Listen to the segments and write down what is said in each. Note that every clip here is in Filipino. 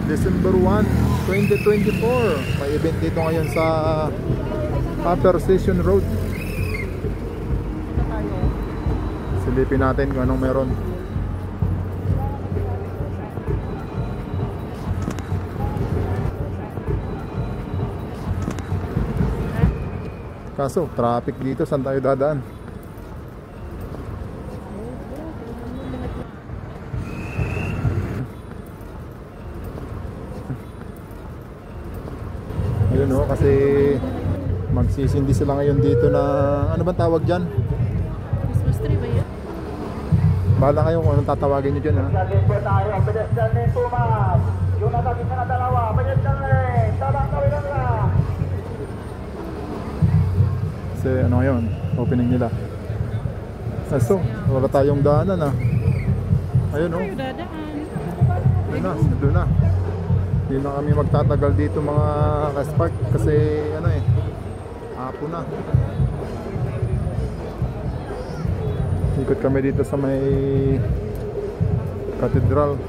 December 1, 2024. May event dito ngayon sa Upper Station Road. Silipin natin kung anong meron. Kaso, traffic dito. Saan tayo dadaan? Ayun o, kasi magsisindi sila ngayon dito na, ano bang tawag dyan? Christmas tree ba yun? Bahala kayo kung anong tatawagin nyo dyan, ha? Kasi ano ngayon, opening nila. So, wala tayong daanan, ha? Ayun o. Doon na, doon na. Hindi na kami magtatagal dito mga kaspark kasi ano eh, hapon na. Ikot kami dito sa may cathedral.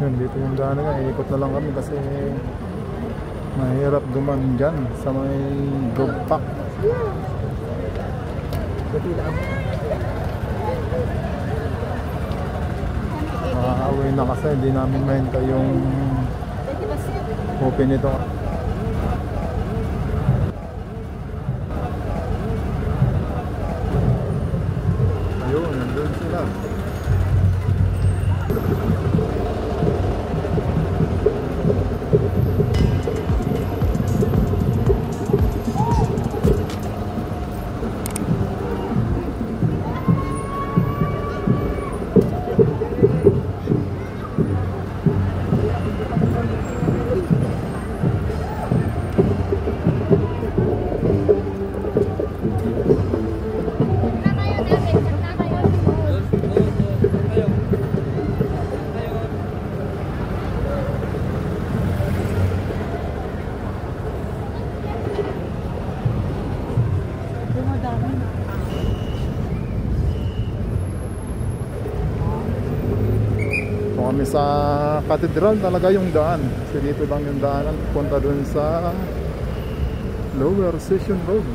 Yun, dito yung daanan nga, ikot na lang kami kasi mahirap duman dyan sa may gugpak. Makakauwi na kasi hindi namin mahintay yung open nito. Ayun, nandun sila. Kami sa cathedral talaga yung daan kasi dito lang yung daanan punta dun sa Lower Station Road.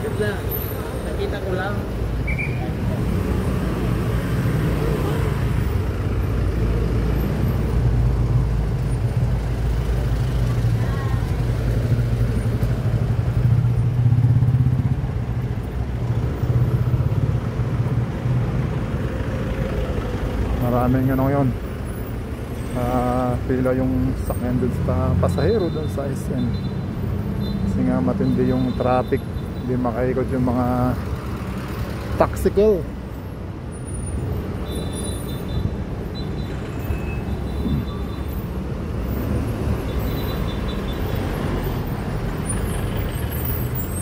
Ganda, nakita ko lang. Maraming ano ngayon, pila yung sakyan dun sa pasahero dun sa SM kasi nga matindi yung traffic, hindi makaikot yung mga taxical.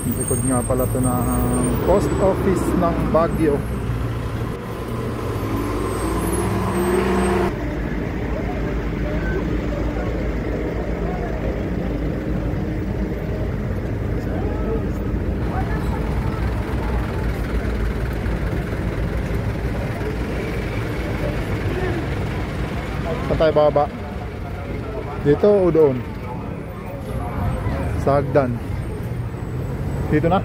Likod nga pala ito ng post office ng Baguio. Saan tayo bababa? Dito o doon? Sa hagdan. Dito na?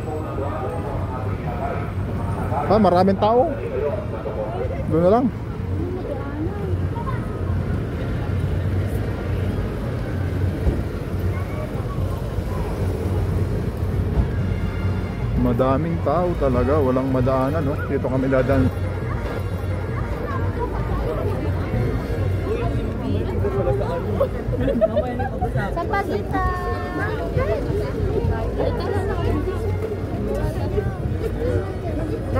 Maraming tao. Doon na lang. Madaming tao talaga. Walang madaanan, no? Dito kami dadaan. Sa Pasita.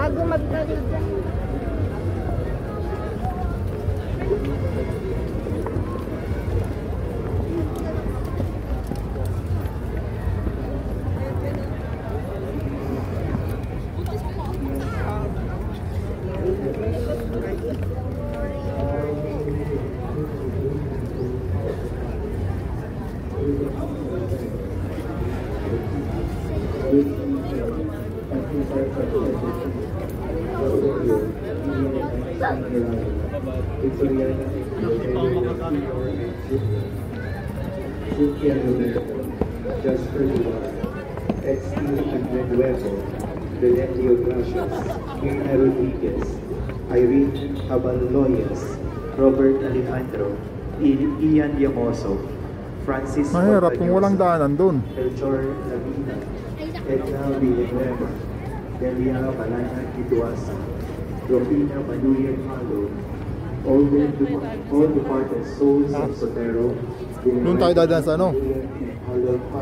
bago mag-galing dyan. Just 31, Esther Nuevo, Benedicto Gracias, Mirna Rodriguez, Irene Abaloyes, Robert Alejandro, Ian Diamoso, Francis Mahirap kung walang daanan doon. Melchor Lavina, Edna Villanueva, Delia Balana Ituasa, Rofina Manuel Malo, all departed souls of Sotero. Doon tayo dadaan sa ano?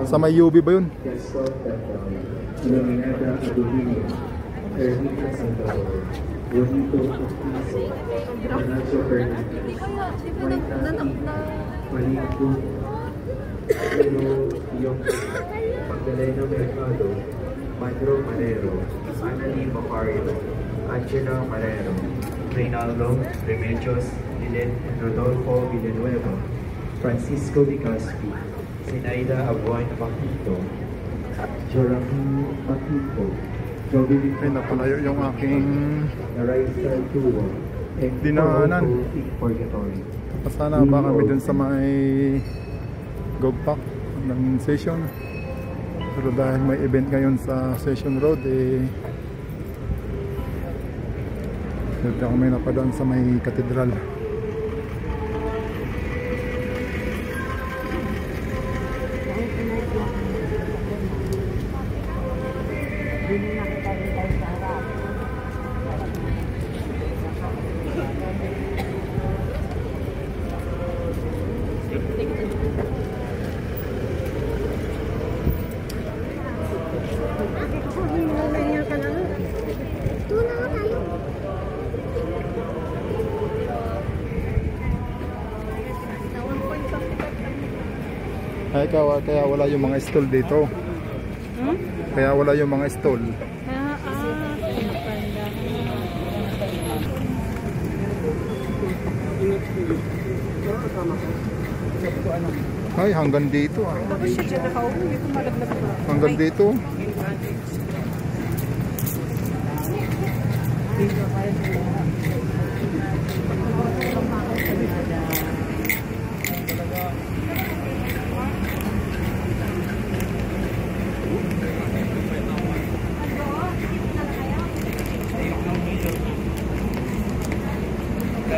Sa may UB ba yun? Gaston Tacao, Leonida Adulinio, Ermita Salvador, Juanito Ostizo, Ignacio Fernandez, Marita Maria Cruz, Pedro Yung, Magdalena Mercado, Pedro Marero, Annalyn Macario, Angela Marero, Reynaldo Remedios Dilen, Rodolfo Villanueva, Francisco Di Caspi, Sinaida Abuan Makito, Joraquin Makito, Jovi Ay, napalayo yung aking Naraysa Tuwa, and dinaanan. Purgatory. Pasana ba kami dun sa may Gogpak ng session. Pero dahil may event ngayon sa Session Road, dito kami napadaan sa may katedral. Ay, kaya wala yung mga stall dito. Kaya wala yung mga stall. Ay, hanggang dito ah. Hanggang dito.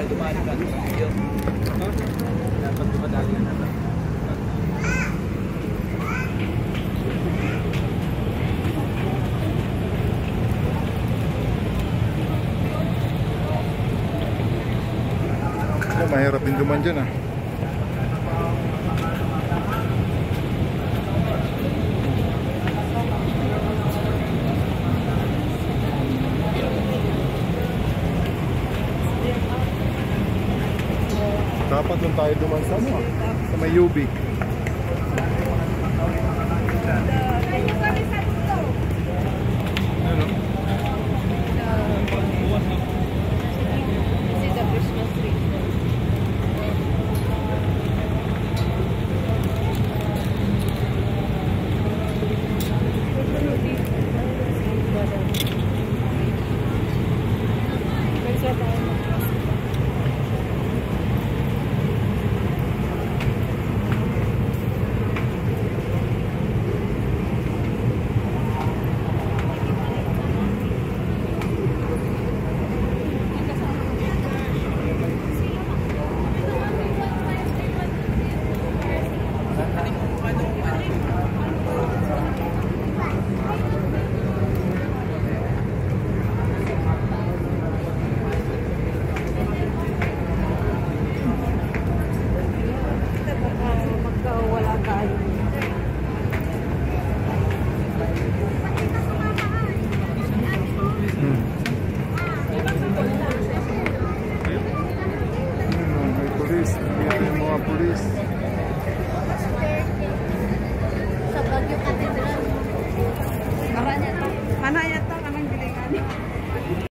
Dumali ka sa video. Dapat dumadali na natin. Mahirap din duman dyan ah. Dapat doon tayo duman sa ano, sa may UB. Ano? mga pulis. Sa Baguio ka